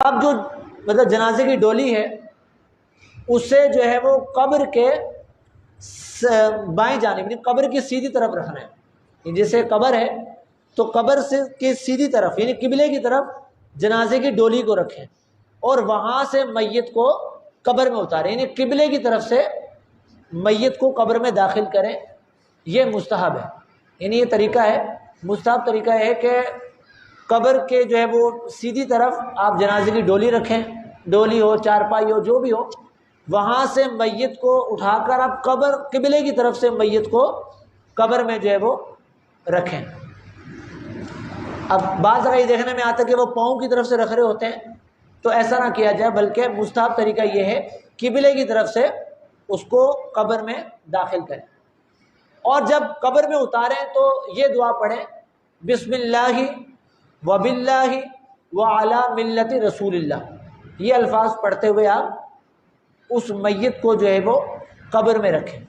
اب جو مطلب جنازے کی ڈولی ہے اسے جو ہے وہ قبر کے بائیں جانب، یعنی قبر کی سیدھی طرف رکھنا ہے. جیسے قبر ہے تو قبر سے کی سیدھی طرف یعنی قبلے کی طرف جنازے کی ڈولی کو رکھیں اور وہاں سے میت کو قبر میں اتاریں، یعنی قبلے کی طرف سے میت کو قبر میں داخل کریں. یہ مستحب ہے، یعنی یہ طریقہ ہے، مستحب طریقہ ہے کہ قبر کے جو ہے وہ سیدھی طرف آپ جنازے کی ڈولی رکھیں، ڈولی ہو، چارپائی ہو، جو بھی ہو، وہاں سے میت کو اٹھا کر آپ قبلے کی طرف سے میت کو قبر میں جو ہے وہ رکھیں. اب بعض جگہ یہ دیکھنے میں آتا ہے کہ وہ پاؤں کی طرف سے رکھ رہے ہوتے ہیں، تو ایسا نہ کیا جائے، بلکہ مستحب طریقہ یہ ہے قبلے کی طرف سے اس کو قبر میں داخل کریں. اور جب قبر میں اتاریں تو یہ دعا پڑھیں، بسم اللہ وباللہ وعلی ملت رسول اللہ. یہ الفاظ پڑھتے ہوئے آپ اس میت کو جو ہے وہ قبر میں رکھیں.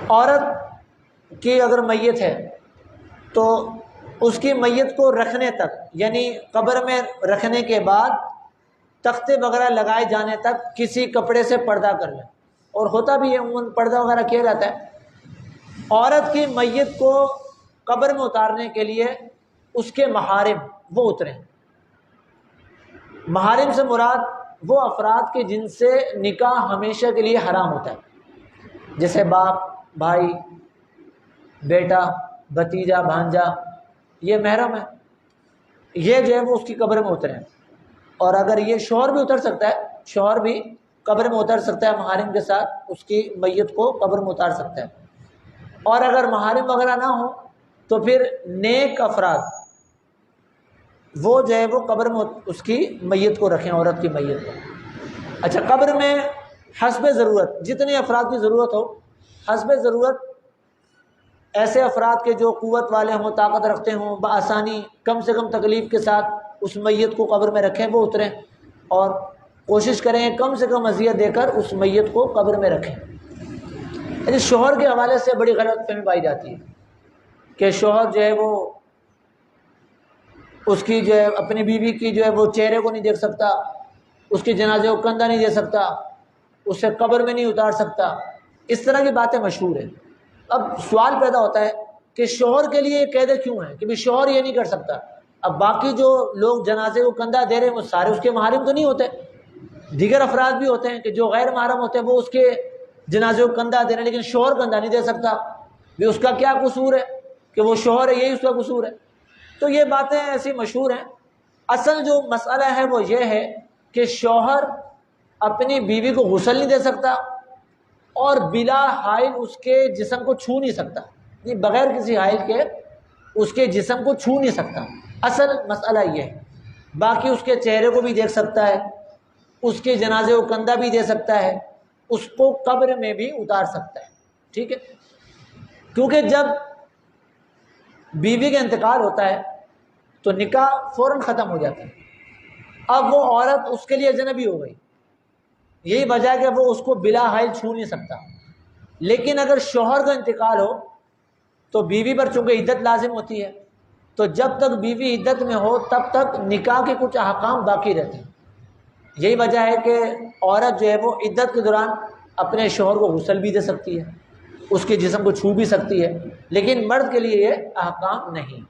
عورت کی اگر میت ہے تو اس کی میت کو رکھنے تک، یعنی قبر میں رکھنے کے بعد تختے وغیرہ لگائے جانے تک کسی کپڑے سے پردہ کر لیں. اور ہوتا بھی ہے عموماً پردہ وغیرہ کیا جاتا ہے. عورت کی میت کو قبر میں اتارنے کے لیے اس کے محارم وہ اتریں. محارم سے مراد وہ افراد کے جن سے نکاح ہمیشہ کے لیے حرام ہوتا ہے، جیسے باپ، بھائی، بیٹا، بھتیجا، بھانجا، یہ محرم ہے. یہ جو ہے وہ اس کی قبر میں اتریں. اور اگر یہ شوہر بھی اتر سکتا ہے، شوہر بھی قبر میں اتر سکتا ہے محارم کے ساتھ، اس کی میت کو قبر میں اتار سکتا ہے. اور اگر محارم وغیرہ نہ ہو تو پھر نیک افراد وہ جو ہے وہ قبر میں اس کی میت کو رکھیں، عورت کی میت کو. اچھا، قبر میں حسب ضرورت جتنے افراد کی ضرورت ہو، حسب ضرورت ایسے افراد کے جو قوت والے ہوں، طاقت رکھتے ہوں، بآسانی کم سے کم تکلیف کے ساتھ اس میت کو قبر میں رکھیں، وہ اتریں. اور کوشش کریں کم سے کم اذیت دے کر اس میت کو قبر میں رکھیں. یعنی شوہر کے حوالے سے بڑی غلط فہمی پائی جاتی ہے کہ شوہر جو ہے وہ اس کی جو ہے اپنی بیوی کی جو ہے وہ چہرے کو نہیں دیکھ سکتا، اس کے جنازے کو کندھا نہیں دے سکتا، اسے قبر میں نہیں اتار سکتا. اس طرح کی باتیں مشہور ہیں. اب سوال پیدا ہوتا ہے کہ شوہر کے لیے یہ قاعدے کیوں ہیں کہ بھی شوہر یہ نہیں کر سکتا؟ اب باقی جو لوگ جنازے کو کندھا دے رہے ہیں وہ سارے اس کے محارم تو نہیں ہوتے، دیگر افراد بھی ہوتے ہیں کہ جو غیر محرم ہوتے ہیں، وہ اس کے جنازے کو کندھا دے رہے ہیں، لیکن شوہر کندھا نہیں دے سکتا. بھی اس کا کیا قصور ہے کہ وہ شوہر ہے، یہی اس کا قصور ہے؟ تو یہ باتیں ایسی مشہور ہیں. اصل جو مسئلہ ہے وہ یہ ہے کہ شوہر اپنی بیوی کو غسل نہیں دے سکتا اور بلا حائل اس کے جسم کو چھو نہیں سکتا، یعنی بغیر کسی حائل کے اس کے جسم کو چھو نہیں سکتا. اصل مسئلہ یہ ہے. باقی اس کے چہرے کو بھی دیکھ سکتا ہے، اس کے جنازے کو کندھا بھی دے سکتا ہے، اس کو قبر میں بھی اتار سکتا ہے. ٹھیک ہے، کیونکہ جب بیوی کا انتقال ہوتا ہے تو نکاح فوراً ختم ہو جاتا ہے. اب وہ عورت اس کے لیے اجنبی ہو گئی، یہی وجہ ہے کہ وہ اس کو بلا حائل چھو نہیں سکتا. لیکن اگر شوہر کا انتقال ہو تو بیوی پر چونکہ عدت لازم ہوتی ہے، تو جب تک بیوی عدت میں ہو تب تک نکاح کے کچھ احکام باقی رہتے ہیں. یہی وجہ ہے کہ عورت جو ہے وہ عدت کے دوران اپنے شوہر کو غسل بھی دے سکتی ہے، اس کے جسم کو چھو بھی سکتی ہے، لیکن مرد کے لیے یہ احکام نہیں.